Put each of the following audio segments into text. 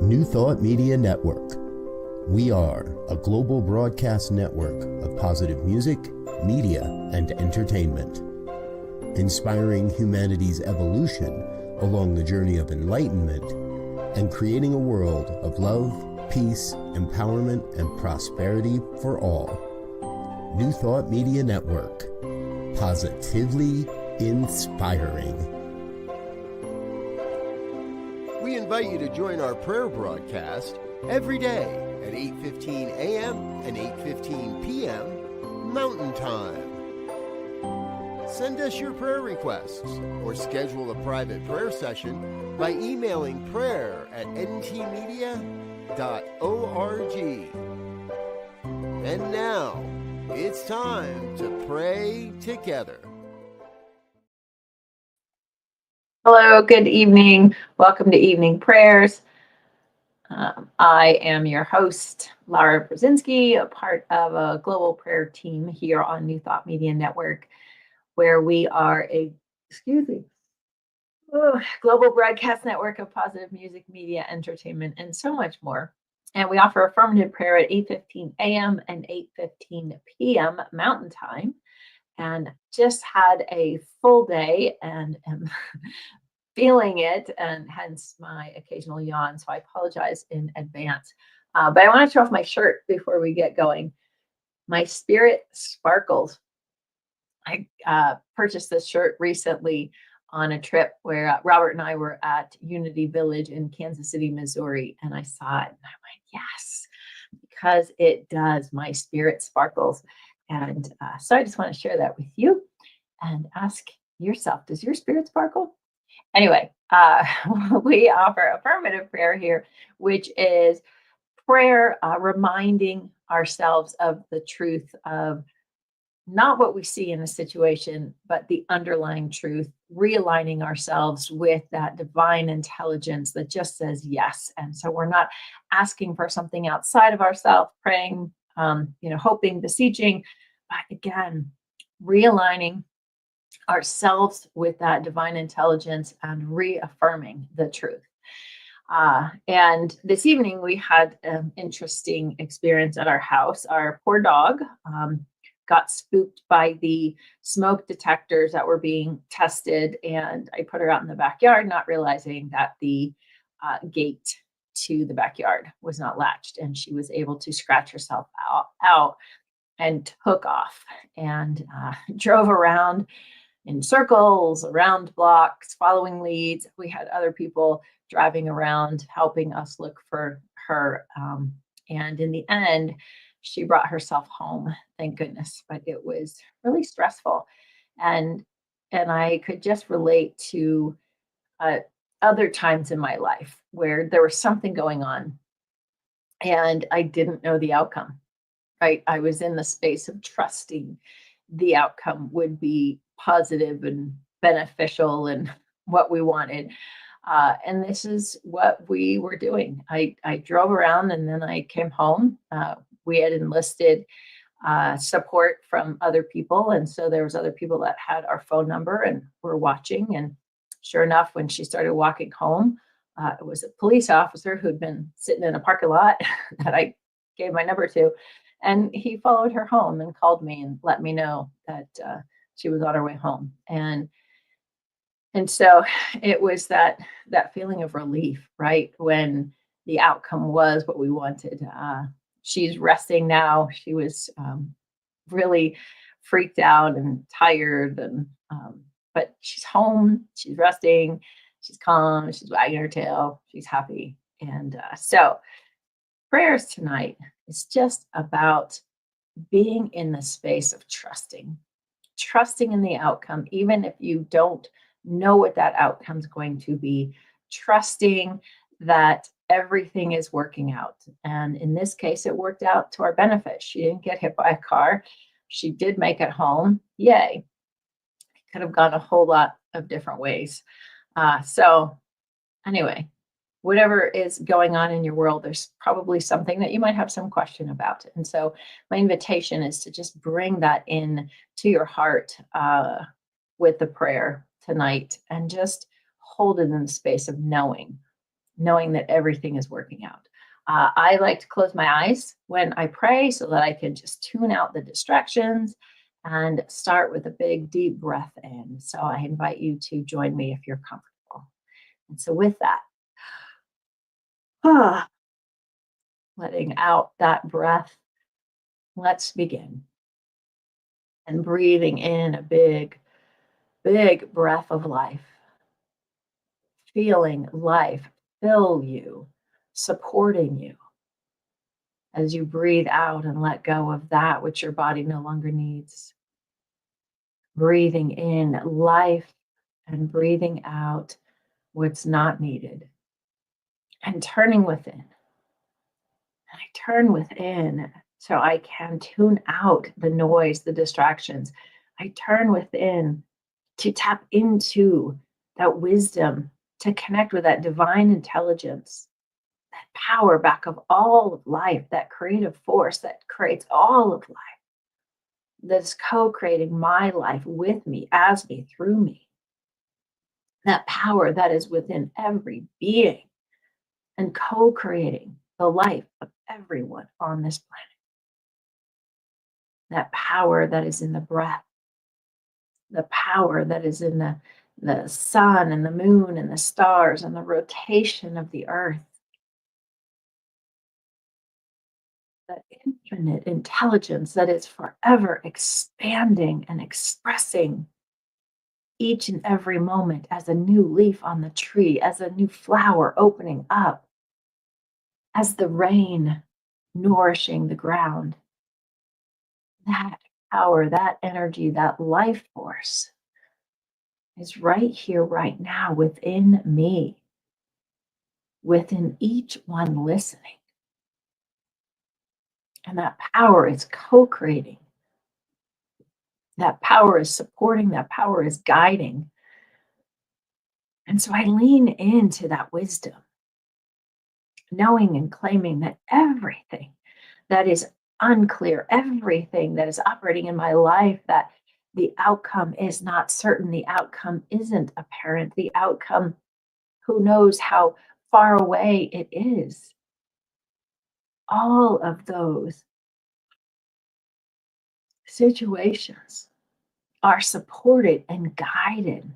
New Thought Media Network. We are a global broadcast network of positive music, media, and entertainment, inspiring humanity's evolution along the journey of enlightenment and creating a world of love, peace, empowerment, and prosperity for all. New Thought Media Network. Positively inspiring. We invite you to join our prayer broadcast every day at 8:15 a.m. and 8:15 p.m. Mountain Time. Send us your prayer requests or schedule a private prayer session by emailing prayer@ntmedia.org. And now, it's time to pray together. Hello, good evening. Welcome to Evening Prayers. I am your host, Lara Brzezinski, a part of a global prayer team here on New Thought Media Network, where we are a global broadcast network of positive music, media, entertainment, and so much more. And we offer affirmative prayer at 8:15 a.m. and 8:15 p.m. Mountain Time. And just had a full day and am feeling it, and hence my occasional yawn. So I apologize in advance. But I want to show off my shirt before we get going. My spirit sparkles. I purchased this shirt recently on a trip where Robert and I were at Unity Village in Kansas City, Missouri, and I saw it and I went, yes, because it does. My spirit sparkles. And so I just want to share that with you and ask yourself, does your spirit sparkle? Anyway, we offer affirmative prayer here, which is prayer reminding ourselves of the truth of not what we see in a situation, but the underlying truth, realigning ourselves with that divine intelligence that just says yes. And so we're not asking for something outside of ourselves, praying, hoping, beseeching, but again, realigning ourselves with that divine intelligence and reaffirming the truth. And this evening we had an interesting experience at our house. Our poor dog got spooked by the smoke detectors that were being tested, and I put her out in the backyard, not realizing that the gate to the backyard was not latched, and she was able to scratch herself out and took off and drove around in circles, around blocks, following leads. We had other people driving around, helping us look for her. And in the end, she brought herself home, thank goodness, but it was really stressful. And I could just relate to other times in my life where there was something going on and I didn't know the outcome. Right? I was in the space of trusting the outcome would be positive and beneficial and what we wanted. And this is what we were doing. I drove around and then I came home. We had enlisted support from other people. And so there was other people that had our phone number and were watching. And sure enough, when she started walking home, it was a police officer who'd been sitting in a parking lot that I gave my number to. And he followed her home and called me and let me know that she was on her way home. And so it was that feeling of relief, right? When the outcome was what we wanted. She's resting now. She was really freaked out and tired, and but she's home. She's resting. She's calm. She's wagging her tail. She's happy. And so prayers tonight is just about being in the space of trusting in the outcome, even if you don't know what that outcome is going to be, trusting that everything is working out. And in this case, it worked out to our benefit. She didn't get hit by a car. She did make it home. Yay. It could have gone a whole lot of different ways. So anyway, whatever is going on in your world, there's probably something that you might have some question about. And so my invitation is to just bring that in to your heart with the prayer tonight and just hold it in the space of knowing knowing that everything is working out. I like to close my eyes when I pray so that I can just tune out the distractions and start with a big, deep breath in. So I invite you to join me if you're comfortable. And so, with that, letting out that breath, let's begin. And breathing in a big, big breath of life, feeling life fill you, supporting you as you breathe out and let go of that which your body no longer needs. Breathing in life and breathing out what's not needed. And turning within. I turn within so I can tune out the noise, the distractions. I turn within to tap into that wisdom, to connect with that divine intelligence, that power back of all of life, that creative force that creates all of life, that's co-creating my life with me, as me, through me. That power that is within every being and co-creating the life of everyone on this planet. That power that is in the breath, the power that is in the sun and the moon and the stars and the rotation of the earth. That infinite intelligence that is forever expanding and expressing each and every moment as a new leaf on the tree, as a new flower opening up, as the rain nourishing the ground. That power, that energy, that life force is right here, right now, within me, within each one listening. And that power is co creating. That power is supporting, that power is guiding. And so I lean into that wisdom, knowing and claiming that everything that is unclear, everything that is operating in my life, that the outcome is not certain, the outcome isn't apparent, the outcome, who knows how far away it is. All of those situations are supported and guided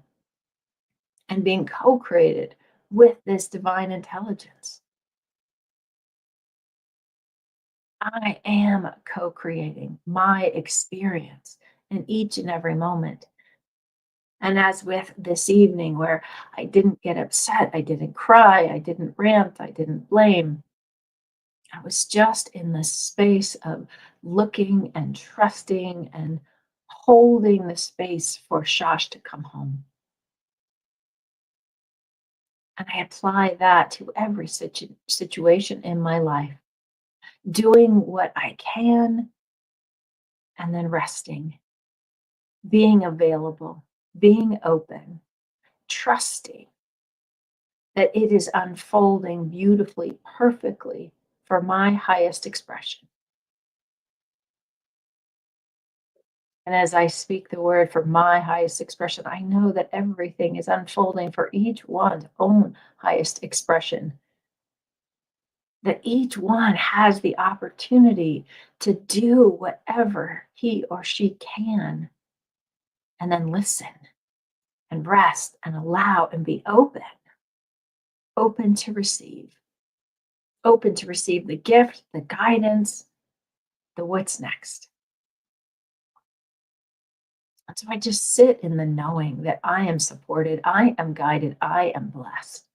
and being co-created with this divine intelligence. I am co-creating my experience in each and every moment. And as with this evening, where I didn't get upset, I didn't cry, I didn't rant, I didn't blame. I was just in the space of looking and trusting and holding the space for Shosh to come home. And I apply that to every situation in my life, doing what I can and then resting, being available, being open, trusting that it is unfolding beautifully, perfectly for my highest expression. And as I speak the word for my highest expression, I know that everything is unfolding for each one's own highest expression. That each one has the opportunity to do whatever he or she can, and then listen and rest and allow and be open, open to receive the gift, the guidance, the what's next. And so I just sit in the knowing that I am supported, I am guided, I am blessed,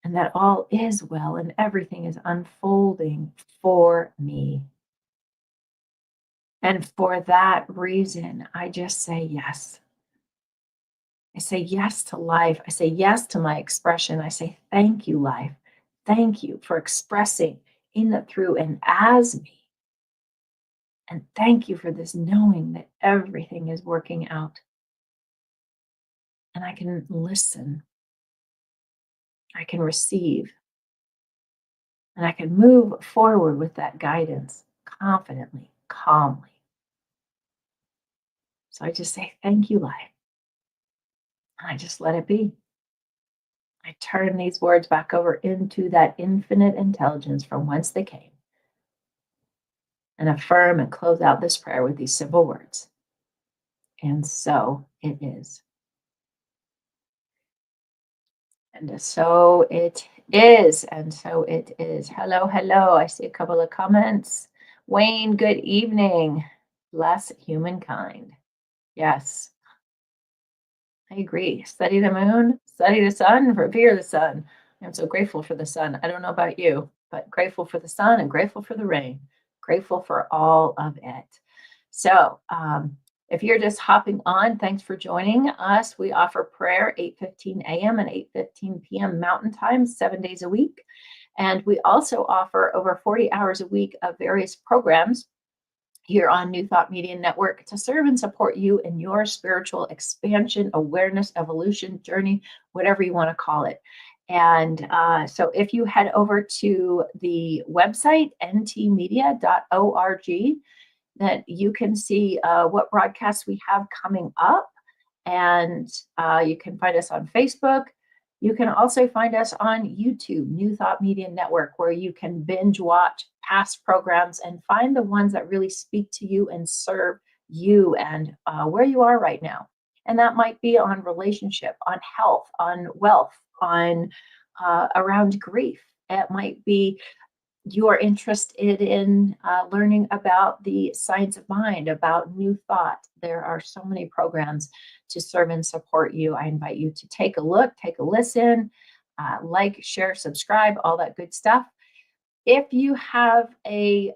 and that all is well and everything is unfolding for me. And for that reason, I just say yes. I say yes to life. I say yes to my expression. I say, thank you, life. Thank you for expressing in the through and as me. And thank you for this knowing that everything is working out. And I can listen. I can receive. And I can move forward with that guidance confidently, calmly. So I just say, thank you, life. And I just let it be. I turn these words back over into that infinite intelligence from whence they came, and affirm and close out this prayer with these simple words. And so it is. And so it is. And so it is. Hello, hello. I see a couple of comments. Wayne, good evening. Bless humankind. Yes, I agree. Study the moon, study the sun, revere the sun. I'm so grateful for the sun. I don't know about you, but grateful for the sun and grateful for the rain. Grateful for all of it. So, if you're just hopping on, thanks for joining us. We offer prayer 8:15 a.m. and 8:15 p.m. Mountain Time, 7 days a week. And we also offer over 40 hours a week of various programs here on New Thought Media Network to serve and support you in your spiritual expansion, awareness, evolution, journey, whatever you want to call it. And so if you head over to the website, ntmedia.org, that you can see what broadcasts we have coming up. And you can find us on Facebook. You can also find us on YouTube, New Thought Media Network, where you can binge watch past programs and find the ones that really speak to you and serve you and where you are right now. And that might be on relationship, on health, on wealth, on around grief. It might be you are interested in learning about the science of mind, about new thought. There are so many programs to serve and support you. I invite you to take a look, take a listen, like, share, subscribe, all that good stuff. If you have a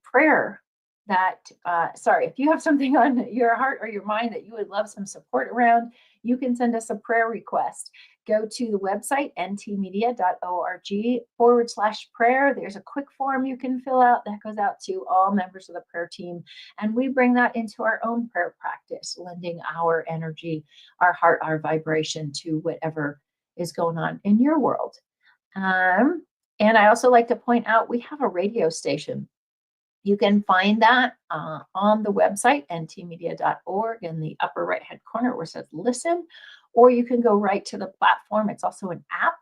prayer that, if you have something on your heart or your mind that you would love some support around, you can send us a prayer request. Go to the website, ntmedia.org/prayer. There's a quick form you can fill out that goes out to all members of the prayer team. And we bring that into our own prayer practice, lending our energy, our heart, our vibration to whatever is going on in your world. And I also like to point out we have a radio station. You can find that on the website, ntmedia.org, in the upper right-hand corner where it says listen, or you can go right to the platform. It's also an app,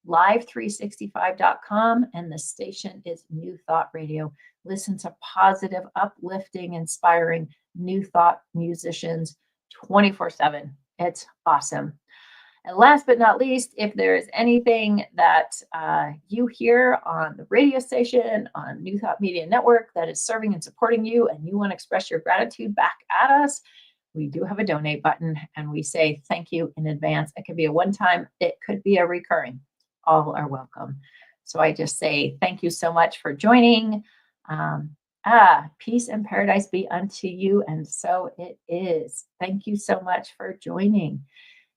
live365.com, and the station is New Thought Radio. Listen to positive, uplifting, inspiring New Thought musicians 24/7. It's awesome. And last but not least, if there is anything that you hear on the radio station, on New Thought Media Network, that is serving and supporting you, and you want to express your gratitude back at us, we do have a donate button, and we say thank you in advance. It could be a one-time, it could be a recurring. All are welcome. So I just say thank you so much for joining. Peace and paradise be unto you, and so it is. Thank you so much for joining.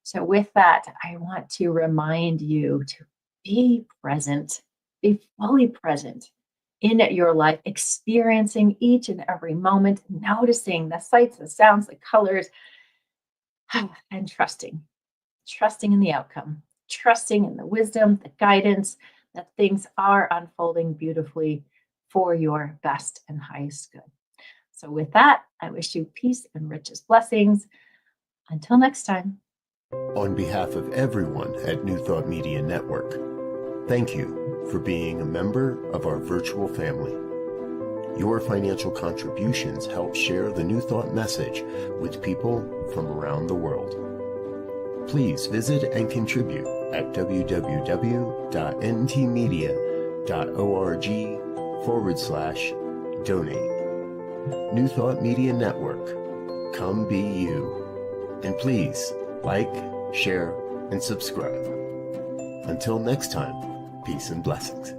So with that, I want to remind you to be present, be fully present in your life, experiencing each and every moment, noticing the sights, the sounds, the colors, and trusting in the outcome, trusting in the wisdom, the guidance, that things are unfolding beautifully for your best and highest good. So with that, I wish you peace and richest blessings. Until next time. On behalf of everyone at New Thought Media Network, thank you for being a member of our virtual family. Your financial contributions help share the New Thought message with people from around the world. Please visit and contribute at www.ntmedia.org/donate. New Thought Media Network, come be you. And please like, share, and subscribe. Until next time, peace and blessings.